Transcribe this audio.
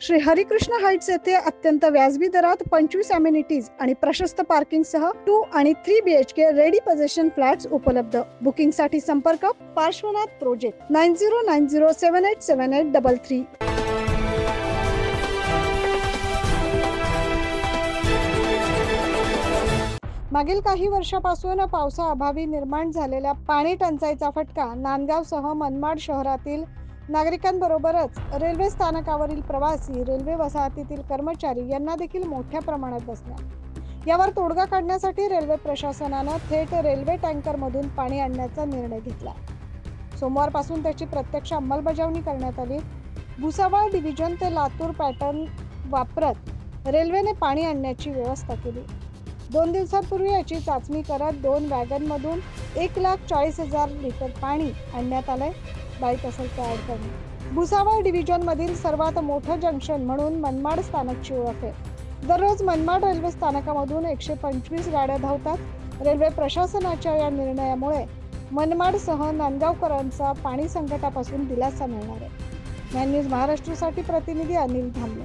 Shri Harikrishna Heights येथे अत्यंत व्याजबी दरात 25 अमेनिटीज आणि प्रशस्त पार्किंग सह 2 आणि 3 BHK रेडी पोझिशन फ्लॅट्स उपलब्ध। बुकिंग साठी संपर्क पार्श्वनाथ प्रोजेक्ट 9090787833। मागील काही वर्षापासून पावसाअभावी निर्माण झालेल्या पाणी टंचाईचा फटका नांदगावसह मनमाड शहरातील नागरिकांबरोबरच रेल्वे स्थानकावरील प्रवासी, रेल्वे वसाहतीतील कर्मचारी यांना देखील मोठ्या प्रमाणात बसला। यावर तोडगा काढण्यासाठी रेल्वे प्रशासनाने थेट रेल्वे टँकरमधून पाणी आणण्याचा निर्णय घेतला। सोमवारपासून त्याची प्रत्यक्ष अंमलबजावणी करण्यात आली। भुसावळ डिव्हिजन ते लातूर पॅटर्न वापरत रेल्वेने पाणी आणण्याची व्यवस्था केली। 2 दिवसांपूर्वी याची चाचणी करत 2 वॅगनमधून 1,40,000 लिटर पाणी आणण्यात आले। बाईक असेल तर ॲड करणे। भुसावळ डिव्हिजन मधील सर्वात मोठं जंक्शन म्हणून मनमाड स्थानकची ओळख आहे। दररोज मनमाड रेल्वे स्थानकामधून 125 गाड्या धावतात। रेल्वे प्रशासनाच्या या निर्णयामुळे मनमाडसह नांदगावकरांचा पाणी संकटापासून दिलासा मिळणार आहे। न्यूज महाराष्ट्रसाठी प्रतिनिधी अनिल धामणे।